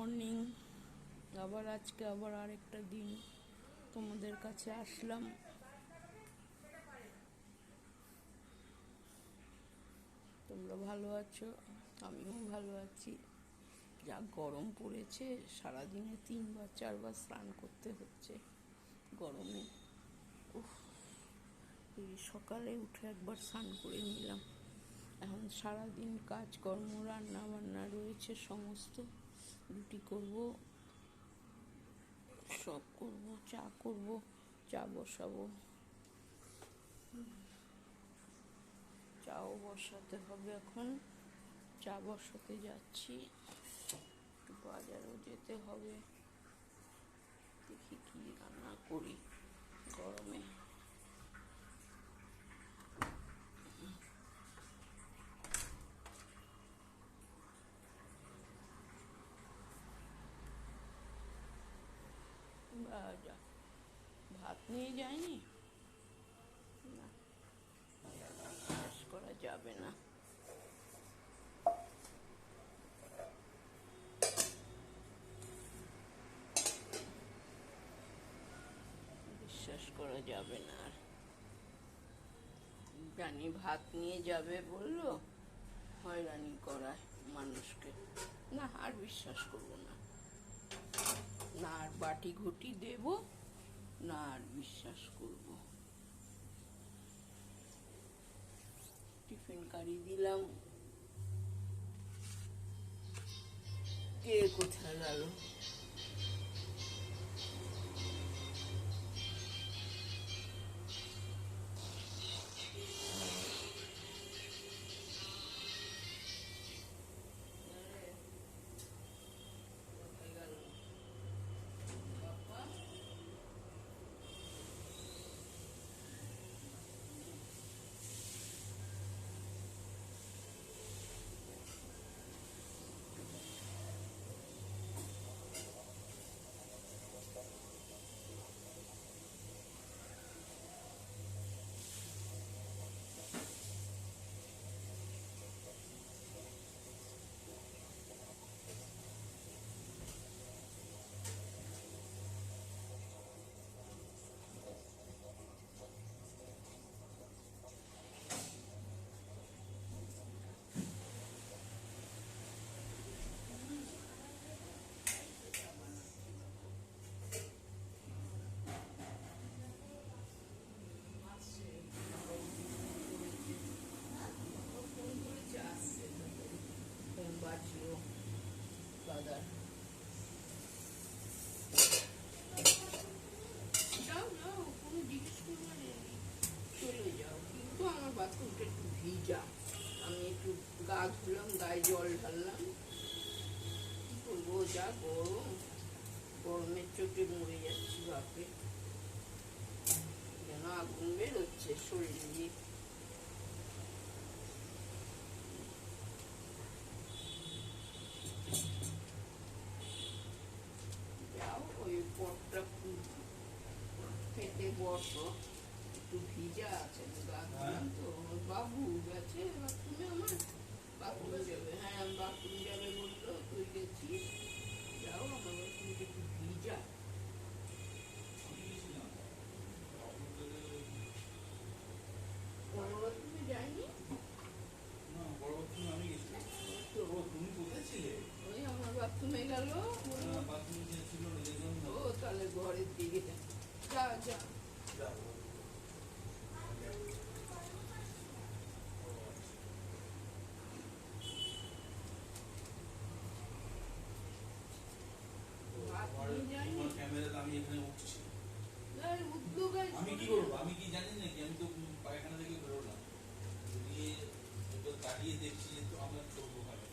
Morning. আজকে আরেকটা দিন তোমাদের কাছে আসলাম। তোমরা ভালো আছো? আমিও ভালো আছি। যা গরম পড়েছে, সারাদিনে 3-4 বার স্নান করতে হচ্ছে গরমে। সকালে উঠে একবার স্নান করে নিলাম। এখন সারাদিন কাজকর্ম, রান্না বান্না রয়েছে, সমস্ত রুটি করব, সব করব, চা বসাবো, চাও বসাতে হবে। এখন চা বসাতে যাচ্ছি, একটু বাজারও যেতে হবে। দেখি কি রান্না করি গরমে। ভাত নিয়ে যায়নি, না, বিশ্বাস করা যাবে না। বিশ্বাস করা যাবে না। আর জানি ভাত নিয়ে যাবে বললো, হয়রানি করায় মানুষকে। না, আর বিশ্বাস করবো না। না আর বাটি ঘটি দেব, না আর বিশ্বাস করব। টিফিন কারি দিলাম, কে কোথায় গেল? বাথরুমটা একটু ভিজা, আমি একটু গা ধুলাম, গায়ে জল ঢাললাম। কি করবো, যা গরম, গরমের চোটে মরে যাচ্ছি। বাপরে, যেন আগুন বেরোচ্ছে শরীর দিয়ে। যাও ওই পটটা ফেটে বসো, একটু ভিজা আছে, গা ধুলাম তো। বাবু গেছে বাথরুমে, আমার বাথরুম যাবে। হ্যাঁ, বাথরুম যাবে বললো, তুই গেছিস। যাও, আমার বাথরুমটা একটু ভিজা। বড় বাথরুমে যায়নি, ওই আমার বাথরুমে গেল। ও তাহলে ঘরের দিকে যা যা। আমি কি করবো? আমি কি জানি নাকি? আমি তো পায়খানা থেকে বেরোলাম, বেরিয়ে কাটিয়ে দেখছি যে তো আমরা করবো ভালো।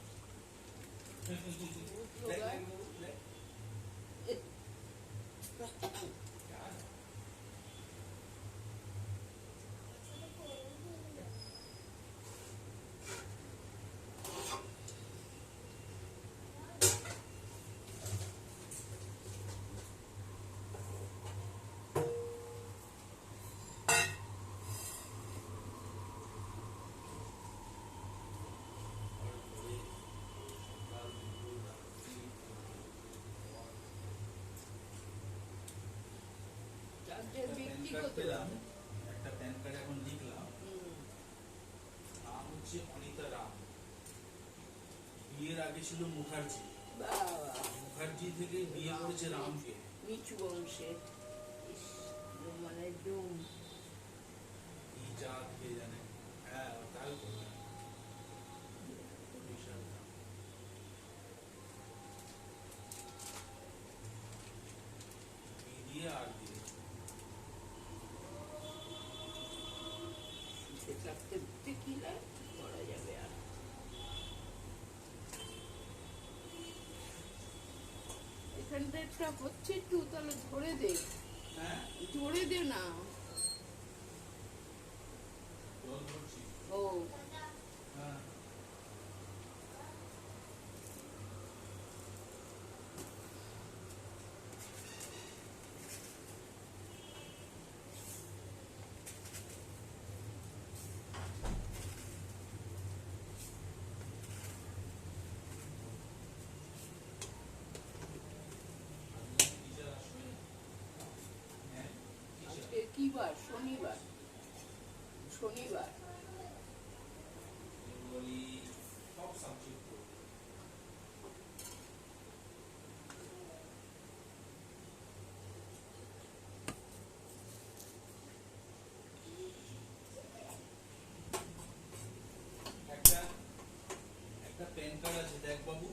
যে একটা প্যান কার্ড ব্যক্তিগত পেলাম, ব্যাপার। একটা প্যান কার্ড এখন লিখলাম, হুম, নাম হচ্ছে অনিতা রাম। বিয়ের আগে ছিল মুখার্জি, বাবা, মুখার্জি থেকে বিয়ে করেছে রামকে। নিচু বংশের। ইস, মানে ডুম। কি জাত কে জানে। হ্যাঁ তাই তো, বিশাল নাম। বি দিয়ে আর দিয়ে। সে থাকতে উঠতে কি লাভ করা যাবে আর। এখানটা একটা হচ্ছে একটু, তাহলে ধরে দে, হ্যাঁ ধরে দে না। জল ধরছি। ও হ্যাঁ টিচার আসবে। হ্যাঁ টিচার আজকে কি বার? শনিবার। শনিবার। বলি সব সাবজেক্ট পড়বে। একটা একটা প্যান কার্ড আছে দেখ বাবু।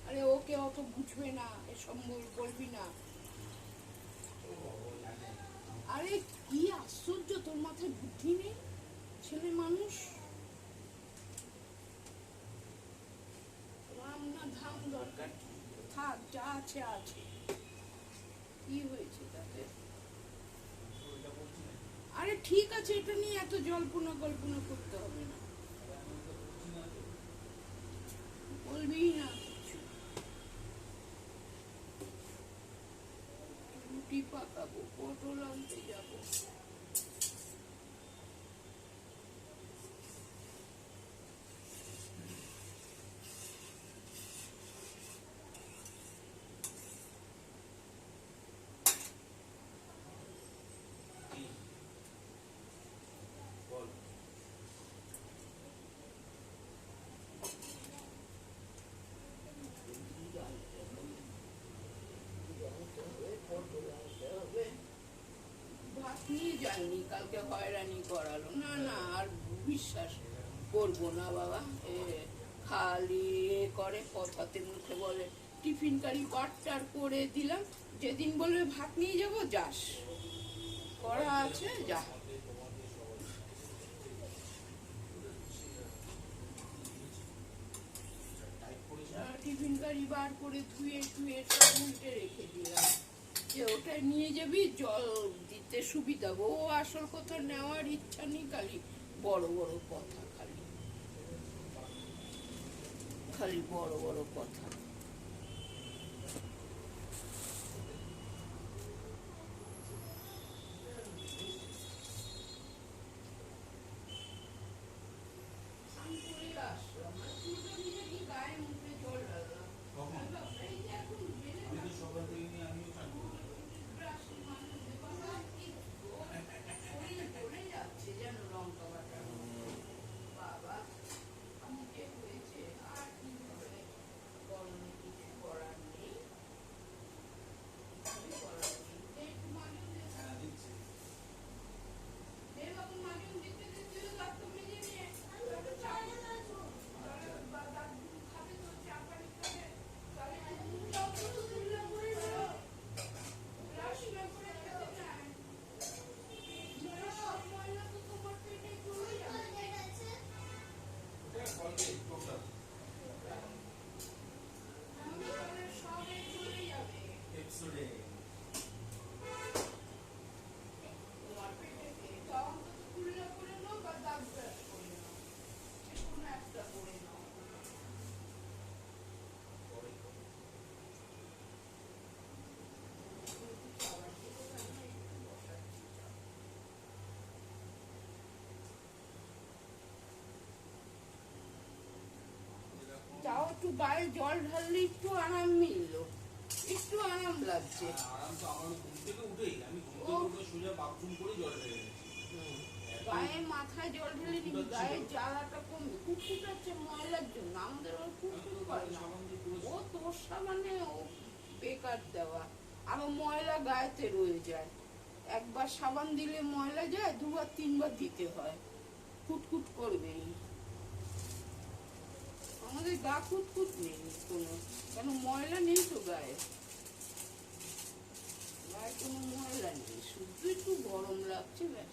আরে ওকে অত বুঝবে না, এসব বলবি না। আরে কি আশ্চর্য, তোর মাথায় বুদ্ধি নেই? ছেলে মানুষ। রাম না ধাম দরকার, থাক, যা আছে আছে। কি হয়েছে তাতে? ওইটা বলছি না, আরে ঠিক আছে, এটা নিয়ে এত জল্পনা কল্পনা করতে হবে না। আমি ওইটা বলছি না তো। বলবি না কিছু। রুটি পাকাবো, পটল আনতে যাবো। কি বল। ভাত নিয়ে যায়নি, কালকে হয়রানি করালো। না না, আর বিশ্বাস করবো না বাবা। খালি করে, কথাতে মুখে বলে টিফিন কারি পাটটার করে দিলাম। যেদিন বলবে ভাত নিয়ে যাবো, যাস, করা আছে, যা। টিফিন কারি বার করে ধুয়ে টুয়ে সব উল্টে রেখে দিলাম, যে ওটা নিয়ে যাবি, জল দিতে সুবিধা। ও আসল কথা নেওয়ার ইচ্ছা নেই, খালি বড় বড় কথা, খালি খালি বড় বড় কথা। আমি করে আসলাম, আর তুই তো নিজেরই গায়ে মুখে জল ঢাললাম। কখন? আমি ভাবলাম, এই যে এখন বেলে আমি তো সকাল থেকে নিয়ে আমিও চান করি। রাশি মানুষ যে বাবা, কি শরীর জ্বলে যাচ্ছে যেন লঙ্কা বাটা। বাবা, কি যে হয়েছে আর কি হবে বল না। একটু গায়ে জল ঢাললে একটু আরাম মিললো, একটু আরাম লাগছে। আরাম তো আমার ঘুম থেকে উঠেই আমি ঘুম থেকে উঠে সোজা বাথরুম করে জল ঢেলে গেছি। গায়ে মাথায় জল ঢেলে দিবি, গায়ের জ্বালাটা কমবে। কুটকুটাচ্ছে ময়লার জন্য, আমাদের ওর কুটকুট করে না। ও তোর সামানে ও বেকার দেওয়া, আরো ময়লা গায়েতে রয়ে যায়। একবার সাবান দিলে ময়লা যায়, দুবার তিনবার দিতে হয়, কুটকুট করবেই। আমাদের গা কুটকুট নেই কোনো, কেন ময়লা নেই তো গায়ে, গায়ে কোনো ময়লা নেই, শুধু একটু গরম লাগছে ব্যাস।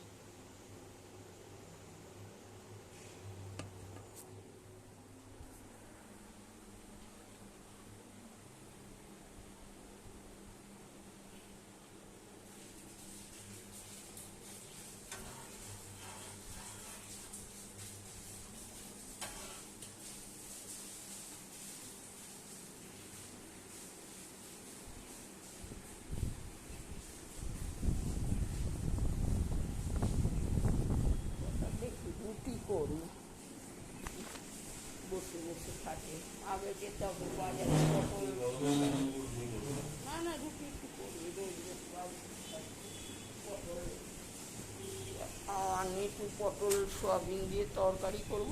দেখি রুটি করি, বসে বসে থাকে। আগে যেতে হবে বাজারে, পটল, না না রুটি একটু করবি, রোজ রোজ পটল আমি একটু পটল সোয়াবিন দিয়ে তরকারি করব।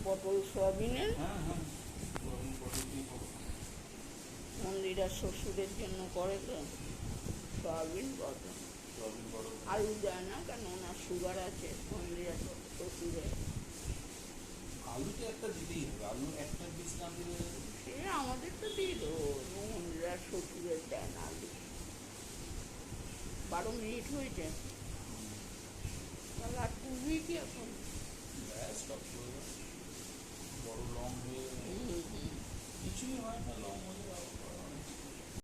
পটল সোয়াবিনের মন্দিরা শ্বশুরের জন্য করে তো, সোয়াবিন পটল, আলু দেয় না কেন ওনার সুগার আছে মন্দিরা শ্বশুরের। আলু তো একটা দিতেই হবে, আলু একটা পিস না দিলে সে আমাদের তো দিয়ে দেবো, মন্দিরা শ্বশুরের দেয় না আলু। 12 মিনিট হয়েছে, তাহলে আর তুলবি কি এখন? ব্যাস সব বড় লং হয়ে কিছুই হয় না, লং হয়ে